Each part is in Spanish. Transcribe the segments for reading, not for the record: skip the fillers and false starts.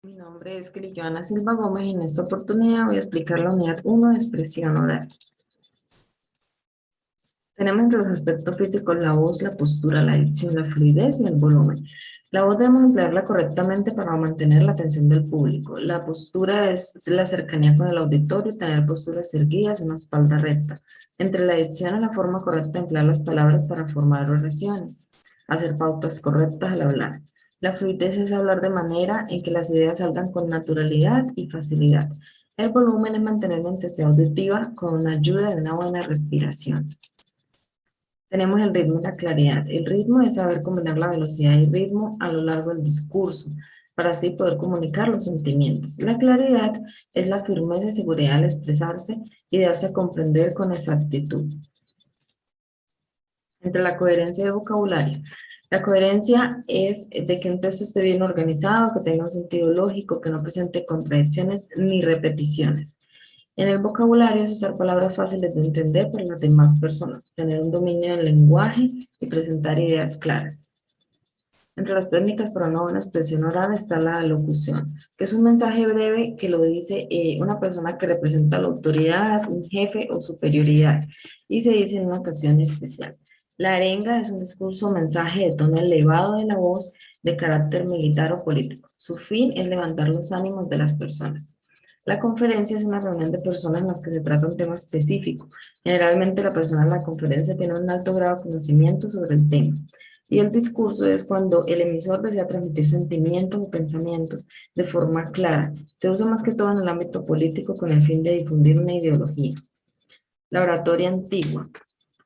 Mi nombre es Joana Silva Gómez y en esta oportunidad voy a explicar la unidad 1 de expresión oral. Tenemos entre los aspectos físicos la voz, la postura, la dicción, la fluidez y el volumen. La voz debemos emplearla correctamente para mantener la atención del público. La postura es la cercanía con el auditorio, tener posturas erguidas, una espalda recta. Entre la dicción es la forma correcta de emplear las palabras para formar oraciones, hacer pautas correctas al hablar. La fluidez es hablar de manera en que las ideas salgan con naturalidad y facilidad. El volumen es mantener la intensidad auditiva con la ayuda de una buena respiración. Tenemos el ritmo y la claridad. El ritmo es saber combinar la velocidad y ritmo a lo largo del discurso, para así poder comunicar los sentimientos. La claridad es la firmeza y seguridad al expresarse y darse a comprender con exactitud. Entre la coherencia y el vocabulario. La coherencia es de que un texto esté bien organizado, que tenga un sentido lógico, que no presente contradicciones ni repeticiones. En el vocabulario es usar palabras fáciles de entender para las demás personas, tener un dominio del lenguaje y presentar ideas claras. Entre las técnicas para una buena expresión oral está la locución, que es un mensaje breve que lo dice una persona que representa la autoridad, un jefe o superioridad, y se dice en una ocasión especial. La arenga es un discurso o mensaje de tono elevado de la voz de carácter militar o político. Su fin es levantar los ánimos de las personas. La conferencia es una reunión de personas en las que se trata un tema específico. Generalmente la persona en la conferencia tiene un alto grado de conocimiento sobre el tema. Y el discurso es cuando el emisor desea transmitir sentimientos o pensamientos de forma clara. Se usa más que todo en el ámbito político con el fin de difundir una ideología. La oratoria antigua.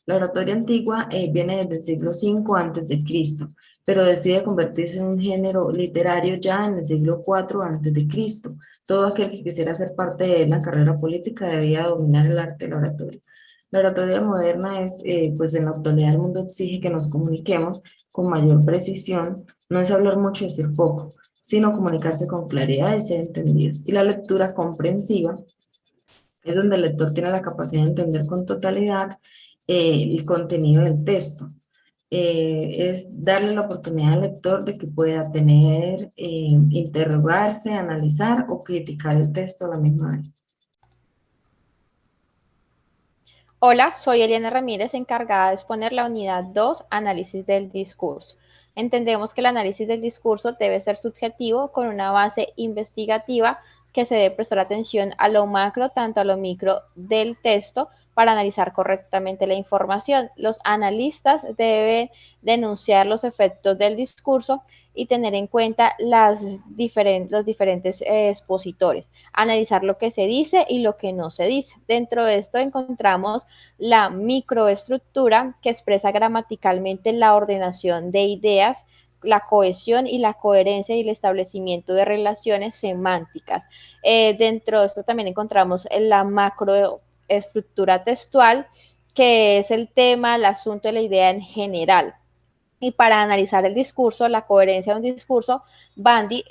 La oratoria antigua viene desde el siglo V antes de Cristo, pero decide convertirse en un género literario ya en el siglo IV antes de Cristo. Todo aquel que quisiera ser parte de la carrera política debía dominar el arte de la oratoria. La oratoria moderna es, pues en la actualidad el mundo exige que nos comuniquemos con mayor precisión, no es hablar mucho y decir poco, sino comunicarse con claridad y ser entendidos. Y la lectura comprensiva es donde el lector tiene la capacidad de entender con totalidad el contenido del texto. Es darle la oportunidad al lector de que pueda tener, interrogarse, analizar o criticar el texto a la misma vez. Hola, soy Eliana Ramírez, encargada de exponer la unidad 2, análisis del discurso. Entendemos que el análisis del discurso debe ser subjetivo con una base investigativa que se debe prestar atención a lo macro, tanto a lo micro del texto para analizar correctamente la información. Los analistas deben denunciar los efectos del discurso y tener en cuenta los diferentes expositores, analizar lo que se dice y lo que no se dice. Dentro de esto encontramos la microestructura, que expresa gramaticalmente la ordenación de ideas, la cohesión y la coherencia y el establecimiento de relaciones semánticas. Dentro de esto también encontramos la macroestructura textual, que es el tema, el asunto y la idea en general. Y para analizar el discurso, la coherencia de un discurso, Bandy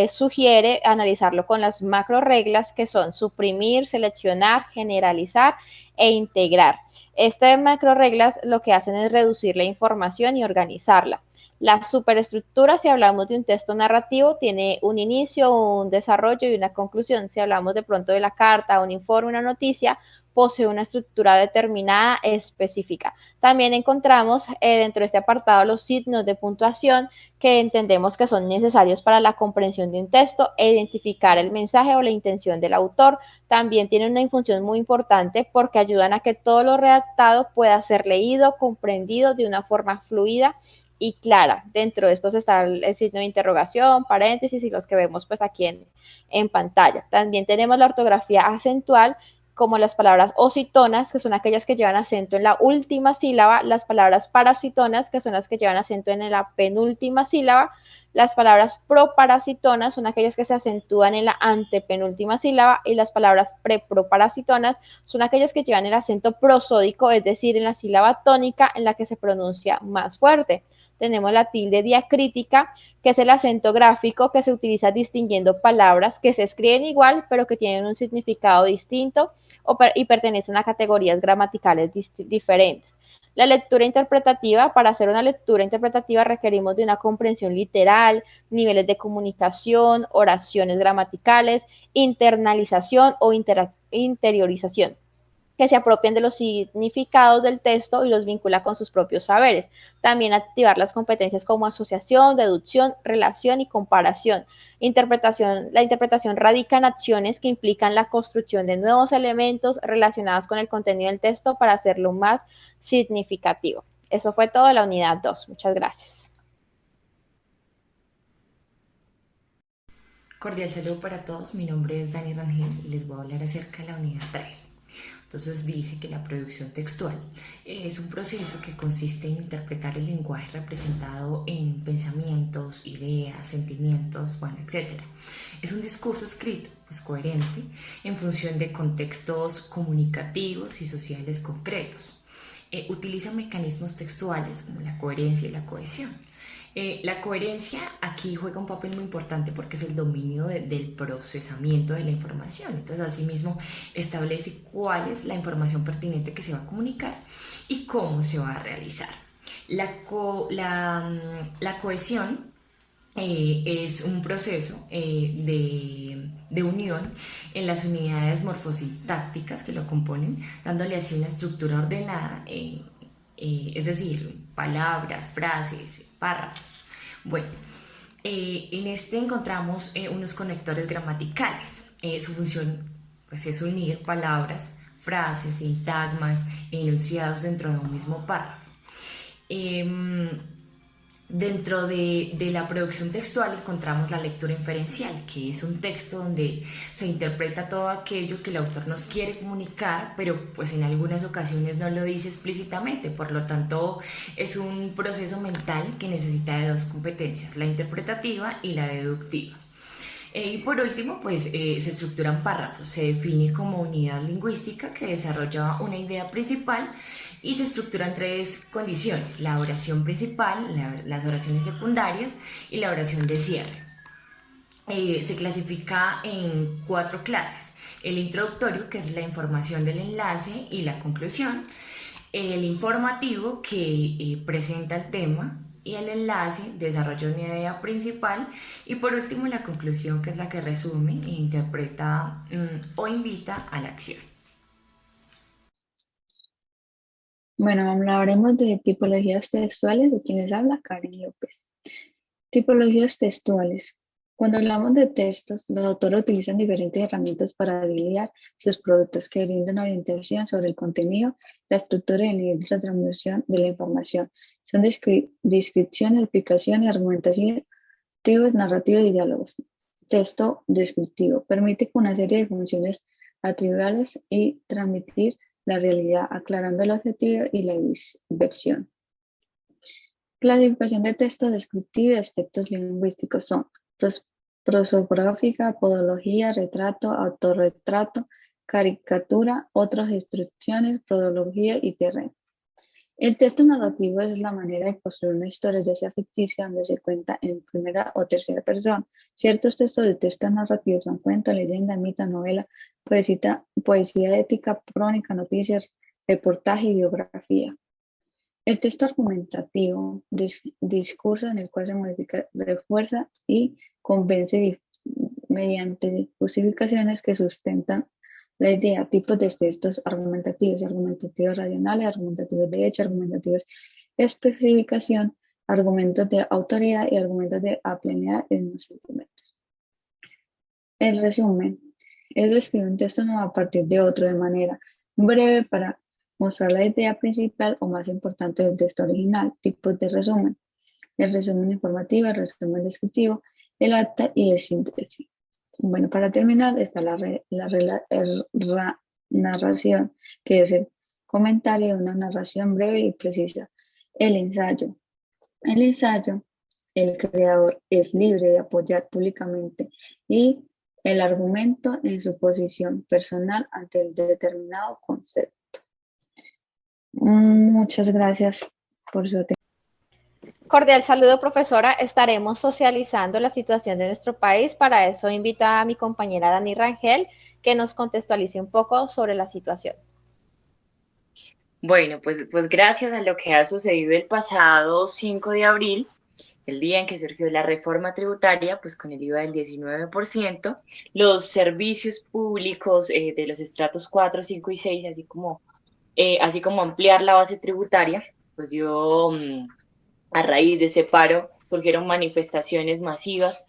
sugiere analizarlo con las macro reglas que son suprimir, seleccionar, generalizar e integrar. Estas macro reglas lo que hacen es reducir la información y organizarla. La superestructura, si hablamos de un texto narrativo, tiene un inicio, un desarrollo y una conclusión. Si hablamos de pronto de la carta, un informe, una noticia, posee una estructura determinada específica. También encontramos dentro de este apartado los signos de puntuación que entendemos que son necesarios para la comprensión de un texto e identificar el mensaje o la intención del autor. También tienen una función muy importante porque ayudan a que todo lo redactado pueda ser leído, comprendido de una forma fluida y clara. Dentro de estos está el signo de interrogación, paréntesis y los que vemos pues aquí en pantalla. También tenemos la ortografía acentual, como las palabras ositonas, que son aquellas que llevan acento en la última sílaba, las palabras parasitonas, que son las que llevan acento en la penúltima sílaba, las palabras proparasitonas son aquellas que se acentúan en la antepenúltima sílaba y las palabras preproparasitonas son aquellas que llevan el acento prosódico, es decir, en la sílaba tónica en la que se pronuncia más fuerte. Tenemos la tilde diacrítica, que es el acento gráfico que se utiliza distinguiendo palabras que se escriben igual, pero que tienen un significado distinto y pertenecen a categorías gramaticales diferentes. La lectura interpretativa, para hacer una lectura interpretativa requerimos de una comprensión literal, niveles de comunicación, oraciones gramaticales, internalización o interiorización, que se apropien de los significados del texto y los vincula con sus propios saberes. También activar las competencias como asociación, deducción, relación y comparación. La interpretación radica en acciones que implican la construcción de nuevos elementos relacionados con el contenido del texto para hacerlo más significativo. Eso fue todo de la unidad 2. Muchas gracias. Cordial saludo para todos, mi nombre es Dani Rangel y les voy a hablar acerca de la unidad 3. Entonces dice que la producción textual es un proceso que consiste en interpretar el lenguaje representado en pensamientos, ideas, sentimientos, bueno, etc. Es un discurso escrito, pues coherente, en función de contextos comunicativos y sociales concretos. Utiliza mecanismos textuales como la coherencia y la cohesión. La coherencia aquí juega un papel muy importante porque es el dominio del procesamiento de la información. Entonces, asimismo, establece cuál es la información pertinente que se va a comunicar y cómo se va a realizar. La cohesión es un proceso de unión en las unidades morfosintácticas que lo componen, dándole así una estructura ordenada, es decir, palabras, frases, párrafos. Bueno, en este encontramos unos conectores gramaticales. Su función pues, es unir palabras, frases, sintagmas e enunciados dentro de un mismo párrafo. Dentro de la producción textual encontramos la lectura inferencial, que es un texto donde se interpreta todo aquello que el autor nos quiere comunicar, pero pues en algunas ocasiones no lo dice explícitamente, por lo tanto es un proceso mental que necesita de dos competencias, la interpretativa y la deductiva. Y por último, pues se estructuran párrafos, se define como unidad lingüística que desarrolla una idea principal y se estructuran tres condiciones, la oración principal, las oraciones secundarias y la oración de cierre. Se clasifica en cuatro clases, el introductorio, que es la información del enlace y la conclusión, el informativo, que presenta el tema, y el enlace desarrolla una idea principal, y por último la conclusión, que es la que resume e interpreta o invita a la acción. Bueno, hablaremos de tipologías textuales, de quienes habla Karen López. Tipologías textuales. Cuando hablamos de textos, los autores utilizan diferentes herramientas para delinear sus productos que brindan orientación sobre el contenido, la estructura y el nivel de la transmisión de la información. Son descripciones, explicaciones, argumentativos, narrativos y diálogos. Texto descriptivo. Permite con una serie de funciones atribuibles y transmitir la realidad, aclarando el objetivo y la versión. Clasificación de texto descriptivo y aspectos lingüísticos son prosopográfica, podología, retrato, autorretrato, caricatura, otras instrucciones, podología y terreno. El texto narrativo es la manera de construir una historia, ya sea ficticia, donde se cuenta en primera o tercera persona. Ciertos textos de texto narrativo son cuentos, leyenda, mito, novela, poesía ética, crónica, noticias, reportaje y biografía. El texto argumentativo, discurso en el cual se modifica, refuerza y convence mediante justificaciones que sustentan la idea. Tipos de textos argumentativos racionales, argumentativos de hecho, argumentativos de especificación, argumentos de autoridad y argumentos de aplanidad en los sentimientos. El resumen es describir un texto no a partir de otro de manera breve para mostrar la idea principal o más importante del texto original. Tipos de resumen: el resumen informativo, el resumen descriptivo, el acta y el síntesis. Bueno, para terminar está la narración, que es el comentario de una narración breve y precisa. El ensayo. El ensayo, el creador es libre de apoyar públicamente y el argumento en su posición personal ante el determinado concepto. Muchas gracias por su atención. Cordial saludo, profesora. Estaremos socializando la situación de nuestro país. Para eso invito a mi compañera Dani Rangel que nos contextualice un poco sobre la situación. Bueno, pues gracias a lo que ha sucedido el pasado 5 de abril, el día en que surgió la reforma tributaria, pues con el IVA del 19%, los servicios públicos de los estratos 4, 5 y 6, así como ampliar la base tributaria, pues a raíz de ese paro surgieron manifestaciones masivas.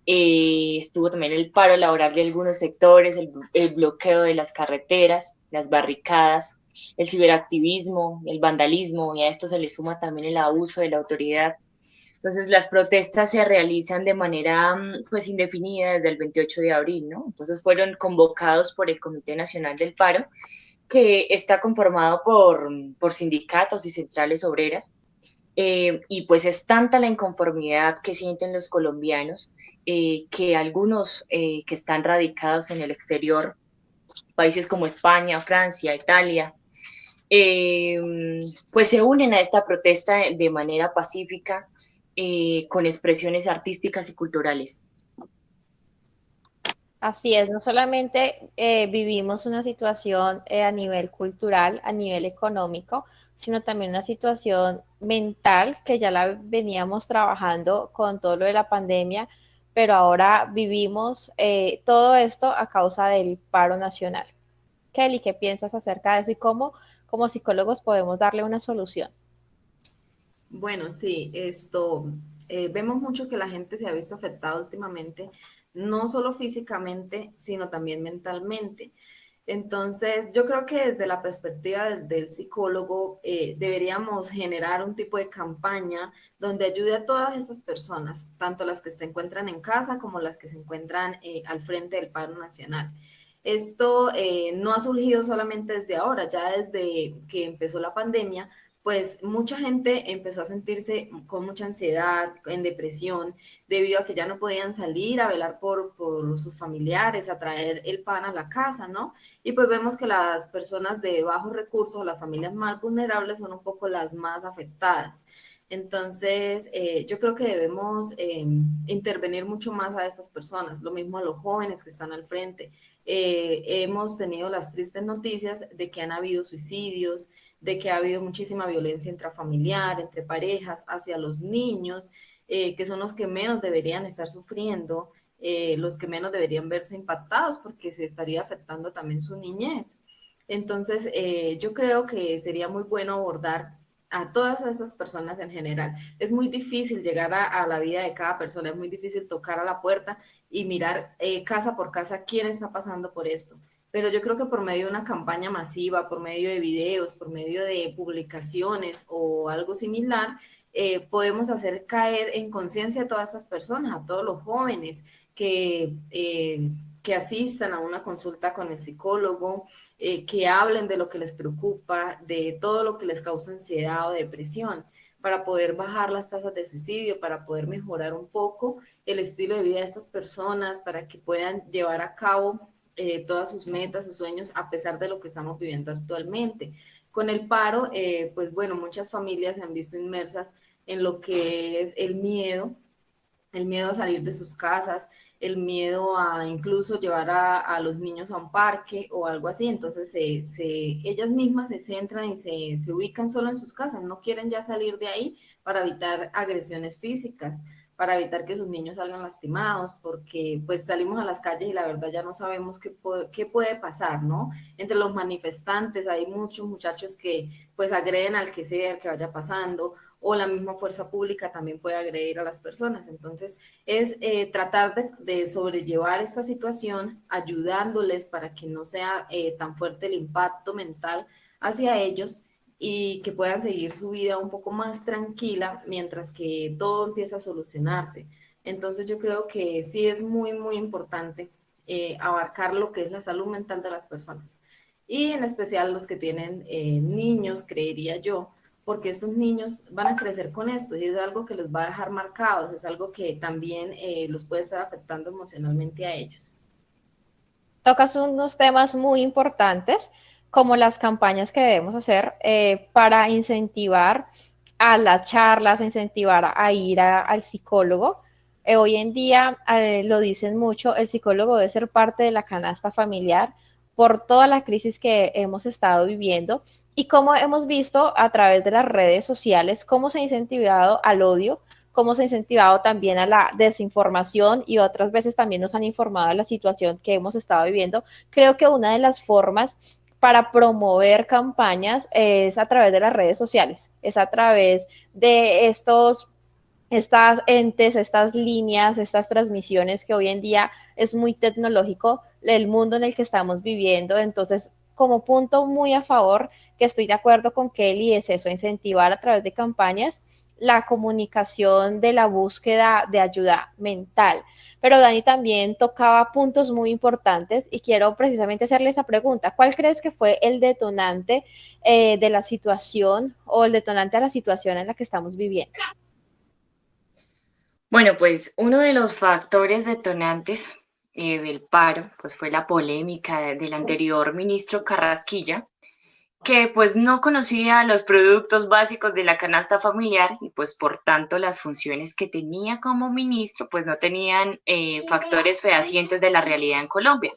Estuvo también el paro laboral de algunos sectores, el bloqueo de las carreteras, las barricadas, el ciberactivismo, el vandalismo, y a esto se le suma también el abuso de la autoridad. Entonces, las protestas se realizan de manera pues indefinida desde el 28 de abril, ¿no? Entonces fueron convocados por el Comité Nacional del Paro, que está conformado por sindicatos y centrales obreras, y pues es tanta la inconformidad que sienten los colombianos, que algunos que están radicados en el exterior, países como España, Francia, Italia, eh, pues se unen a esta protesta de manera pacífica, con expresiones artísticas y culturales. Así es, no solamente vivimos una situación a nivel cultural, a nivel económico, sino también una situación mental que ya la veníamos trabajando con todo lo de la pandemia, pero ahora vivimos todo esto a causa del paro nacional. Kelly, ¿qué piensas acerca de eso y cómo como psicólogos podemos darle una solución? Bueno, sí, vemos mucho que la gente se ha visto afectada últimamente, no solo físicamente, sino también mentalmente. Entonces, yo creo que desde la perspectiva del psicólogo deberíamos generar un tipo de campaña donde ayude a todas estas personas, tanto las que se encuentran en casa como las que se encuentran al frente del paro nacional. Esto no ha surgido solamente desde ahora, ya desde que empezó la pandemia, pues mucha gente empezó a sentirse con mucha ansiedad, en depresión, debido a que ya no podían salir a velar por sus familiares, a traer el pan a la casa, ¿no? Y pues vemos que las personas de bajos recursos, las familias más vulnerables, son un poco las más afectadas. Entonces, yo creo que debemos intervenir mucho más a estas personas, lo mismo a los jóvenes que están al frente. Hemos tenido las tristes noticias de que han habido suicidios, de que ha habido muchísima violencia intrafamiliar, entre parejas, hacia los niños, que son los que menos deberían estar sufriendo, los que menos deberían verse impactados porque se estaría afectando también su niñez. Entonces, yo creo que sería muy bueno abordar a todas esas personas en general. Es muy difícil llegar a la vida de cada persona, es muy difícil tocar a la puerta y mirar casa por casa quién está pasando por esto. Pero yo creo que por medio de una campaña masiva, por medio de videos, por medio de publicaciones o algo similar, podemos hacer caer en conciencia a todas esas personas, a todos los jóvenes que asistan a una consulta con el psicólogo, que hablen de lo que les preocupa, de todo lo que les causa ansiedad o depresión, para poder bajar las tasas de suicidio, para poder mejorar un poco el estilo de vida de estas personas, para que puedan llevar a cabo todas sus metas, sus sueños, a pesar de lo que estamos viviendo actualmente. Con el paro, pues bueno, muchas familias se han visto inmersas en lo que es el miedo a salir de sus casas, el miedo a incluso llevar a los niños a un parque o algo así. Entonces, ellas mismas se centran y se ubican solo en sus casas, no quieren ya salir de ahí para evitar agresiones físicas, para evitar que sus niños salgan lastimados, porque pues salimos a las calles y la verdad ya no sabemos qué puede pasar, ¿no? Entre los manifestantes hay muchos muchachos que pues agreden al que sea, al que vaya pasando, o la misma fuerza pública también puede agredir a las personas. Entonces, es tratar de sobrellevar esta situación, ayudándoles para que no sea tan fuerte el impacto mental hacia ellos y que puedan seguir su vida un poco más tranquila mientras que todo empieza a solucionarse. Entonces, yo creo que sí es muy, muy importante abarcar lo que es la salud mental de las personas y en especial los que tienen niños, creería yo, porque estos niños van a crecer con esto y es algo que los va a dejar marcados, es algo que también los puede estar afectando emocionalmente a ellos. Tocas unos temas muy importantes, como las campañas que debemos hacer para incentivar a las charlas, incentivar a ir al psicólogo. Hoy en día lo dicen mucho, el psicólogo debe ser parte de la canasta familiar por toda la crisis que hemos estado viviendo y cómo hemos visto a través de las redes sociales cómo se ha incentivado al odio, cómo se ha incentivado también a la desinformación y otras veces también nos han informado de la situación que hemos estado viviendo. Creo que una de las formas para promover campañas es a través de las redes sociales, es a través de estas entes, estas líneas, estas transmisiones que hoy en día es muy tecnológico, el mundo en el que estamos viviendo. Entonces, como punto muy a favor, que estoy de acuerdo con Kelly, es eso, incentivar a través de campañas la comunicación de la búsqueda de ayuda mental. Pero Dani también tocaba puntos muy importantes y quiero precisamente hacerle esa pregunta. ¿Cuál crees que fue el detonante de la situación o el detonante a la situación en la que estamos viviendo? Bueno, pues uno de los factores detonantes del paro, pues fue la polémica del anterior ministro Carrasquilla, que pues no conocía los productos básicos de la canasta familiar y pues por tanto las funciones que tenía como ministro pues no tenían factores fehacientes de la realidad en Colombia.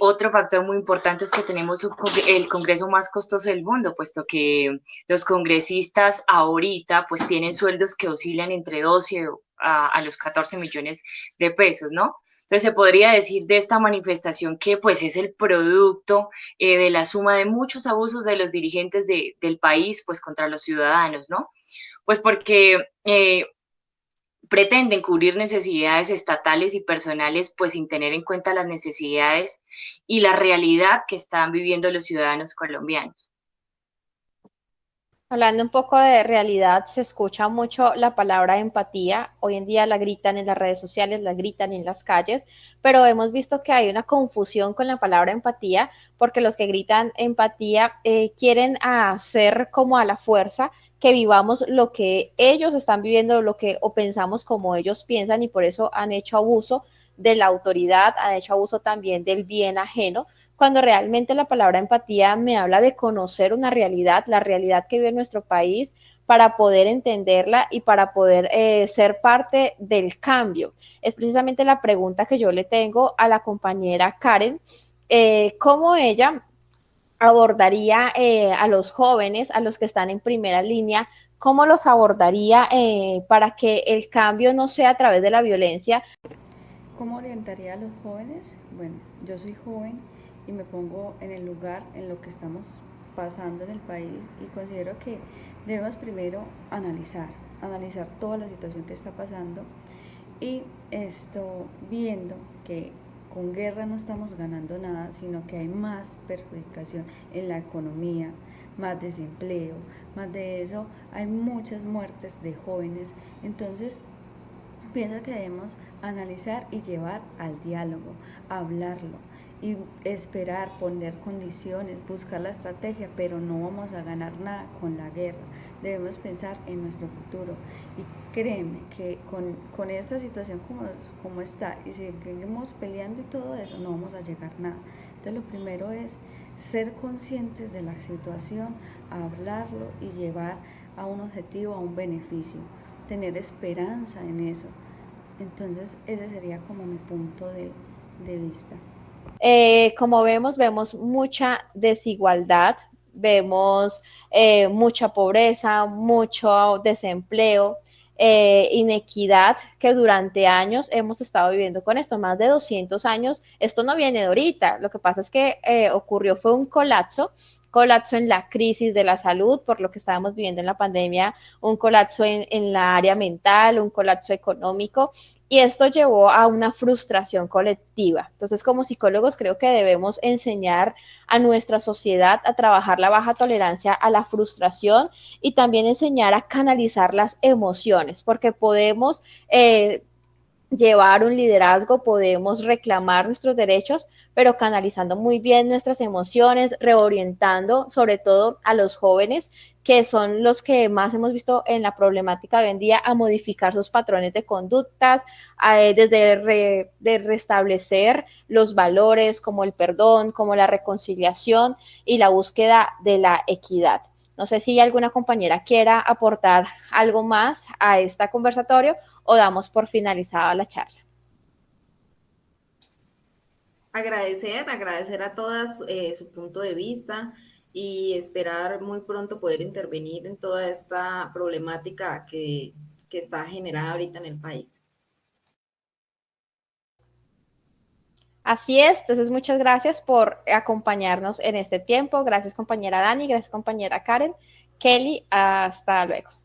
Otro factor muy importante es que tenemos el Congreso más costoso del mundo, puesto que los congresistas ahorita pues tienen sueldos que oscilan entre 12 a los 14 millones de pesos, ¿no? Entonces se podría decir de esta manifestación que pues es el producto de la suma de muchos abusos de los dirigentes del país pues contra los ciudadanos, ¿no? Pues porque pretenden cubrir necesidades estatales y personales, pues sin tener en cuenta las necesidades y la realidad que están viviendo los ciudadanos colombianos. Hablando un poco de realidad, se escucha mucho la palabra empatía. Hoy en día la gritan en las redes sociales, la gritan en las calles, pero hemos visto que hay una confusión con la palabra empatía, porque los que gritan empatía quieren hacer como a la fuerza que vivamos lo que ellos están viviendo, lo que o pensamos como ellos piensan, y por eso han hecho abuso de la autoridad, han hecho abuso también del bien ajeno, cuando realmente la palabra empatía me habla de conocer una realidad, la realidad que vive en nuestro país, para poder entenderla y para poder ser parte del cambio. Es precisamente la pregunta que yo le tengo a la compañera Karen, cómo ella abordaría a los jóvenes, a los que están en primera línea, cómo los abordaría para que el cambio no sea a través de la violencia. ¿Cómo orientaría a los jóvenes? Bueno, yo soy joven y me pongo en el lugar en lo que estamos pasando en el país y considero que debemos primero analizar toda la situación que está pasando y viendo que con guerra no estamos ganando nada, sino que hay más perjudicación en la economía, más desempleo, más de eso hay muchas muertes de jóvenes. Entonces pienso que debemos analizar y llevar al diálogo, hablarlo y esperar, poner condiciones, buscar la estrategia, pero no vamos a ganar nada con la guerra. Debemos pensar en nuestro futuro y créeme que con esta situación como está y si seguimos peleando y todo eso, no vamos a llegar a nada. Entonces lo primero es ser conscientes de la situación, hablarlo y llevar a un objetivo, a un beneficio, tener esperanza en eso. Entonces ese sería como mi punto de vista. Como vemos mucha desigualdad, vemos mucha pobreza, mucho desempleo, inequidad que durante años hemos estado viviendo con esto, más de 200 años. Esto no viene de ahorita, lo que pasa es que ocurrió fue un colapso en la crisis de la salud, por lo que estábamos viviendo en la pandemia, un colapso en la área mental, un colapso económico, y esto llevó a una frustración colectiva. Entonces, como psicólogos, creo que debemos enseñar a nuestra sociedad a trabajar la baja tolerancia a la frustración y también enseñar a canalizar las emociones, porque podemos llevar un liderazgo, podemos reclamar nuestros derechos, pero canalizando muy bien nuestras emociones, reorientando sobre todo a los jóvenes, que son los que más hemos visto en la problemática de hoy en día, a modificar sus patrones de conductas, de restablecer los valores como el perdón, como la reconciliación y la búsqueda de la equidad. No sé si alguna compañera quiera aportar algo más a este conversatorio o damos por finalizada la charla. Agradecer a todas su punto de vista. y esperar muy pronto poder intervenir en toda esta problemática que está generada ahorita en el país. Así es, entonces muchas gracias por acompañarnos en este tiempo. Gracias compañera Dani, gracias compañera Karen. Kelly, hasta luego.